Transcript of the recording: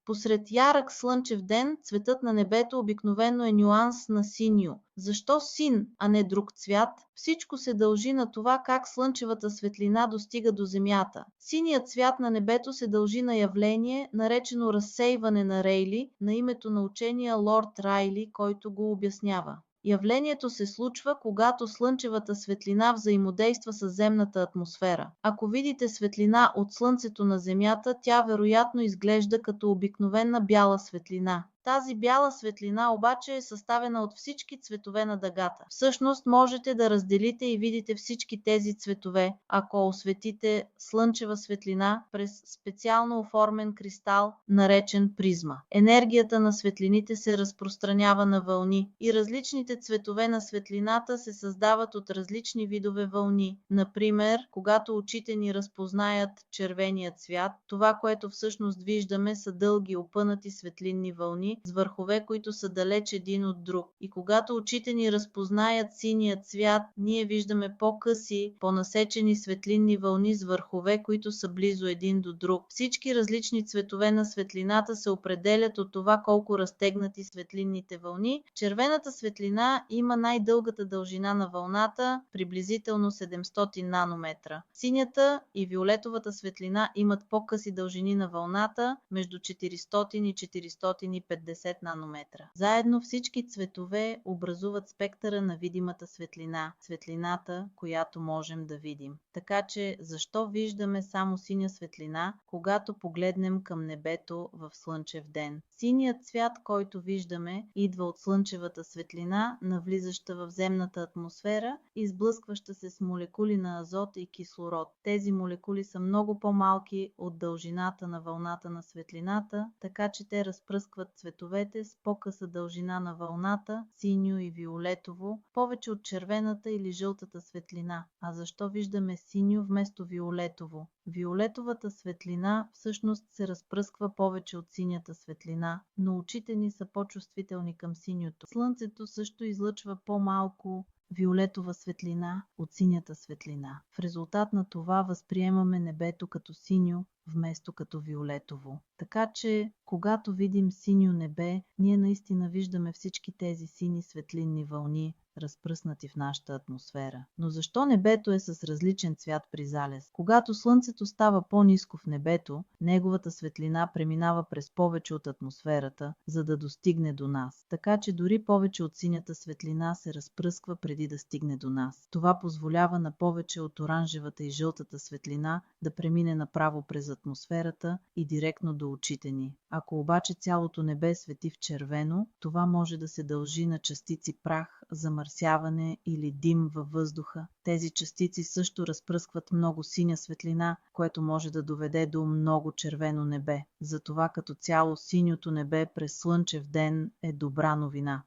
Посред ярък слънчев ден, цветът на небето обикновено е нюанс на синьо. Защо син, а не друг цвят? Всичко се дължи на това как слънчевата светлина достига до Земята. Синият цвят на небето се дължи на явление, наречено разсейване на Рейли, на името на учения Лорд Райли, който го обяснява. Явлението се случва, когато слънчевата светлина взаимодейства с земната атмосфера. Ако видите светлина от Слънцето на Земята, тя вероятно изглежда като обикновена бяла светлина. Тази бяла светлина обаче е съставена от всички цветове на дъгата. Всъщност можете да разделите и видите всички тези цветове, ако осветите слънчева светлина през специално оформен кристал, наречен призма. Енергията на светлините се разпространява на вълни и различните цветове на светлината се създават от различни видове вълни. Например, когато очите ни разпознаят червения цвят, това, което всъщност виждаме, са дълги опънати светлинни вълни, с върхове, които са далеч един от друг. И когато очите ни разпознаят синия цвят, ние виждаме по-къси, по-насечени светлинни вълни с върхове, които са близо един до друг. Всички различни цветове на светлината се определят от това колко разтегнати светлинните вълни. Червената светлина има най-дългата дължина на вълната, приблизително 700 нанометра. Синята и виолетовата светлина имат по-къси дължини на вълната, между 400 и 450 нанометра. Заедно всички цветове образуват спектъра на видимата светлина, светлината, която можем да видим. Така че, защо виждаме само синя светлина, когато погледнем към небето в слънчев ден? Синият цвят, който виждаме, идва от слънчевата светлина, навлизаща в земната атмосфера и сблъскваща се с молекули на азот и кислород. Тези молекули са много по-малки от дължината на вълната на светлината, така че те разпръскват цветовете с по-къса дължина на вълната, синьо и виолетово, повече от червената или жълтата светлина. А защо виждаме синьо вместо виолетово? Виолетовата светлина всъщност се разпръсква повече от синята светлина, но очите ни са по-чувствителни към синьото. Слънцето също излъчва по-малко виолетова светлина от синята светлина. В резултат на това възприемаме небето като синьо, вместо като виолетово. Така че, когато видим синьо небе, ние наистина виждаме всички тези сини светлинни вълни, разпръснати в нашата атмосфера. Но защо небето е с различен цвят при залез? Когато слънцето става по-ниско в небето, неговата светлина преминава през повече от атмосферата, за да достигне до нас. Така че дори повече от синята светлина се разпръсква преди да стигне до нас. Това позволява на повече от оранжевата и жълтата светлина да премине направо през атмосферата и директно до очите ни. Ако обаче цялото небе свети в червено, това може да се дължи на частици прах, замърсяване или дим във въздуха. Тези частици също разпръскват много синя светлина, което може да доведе до много червено небе. Затова като цяло синьото небе през слънчев ден е добра новина.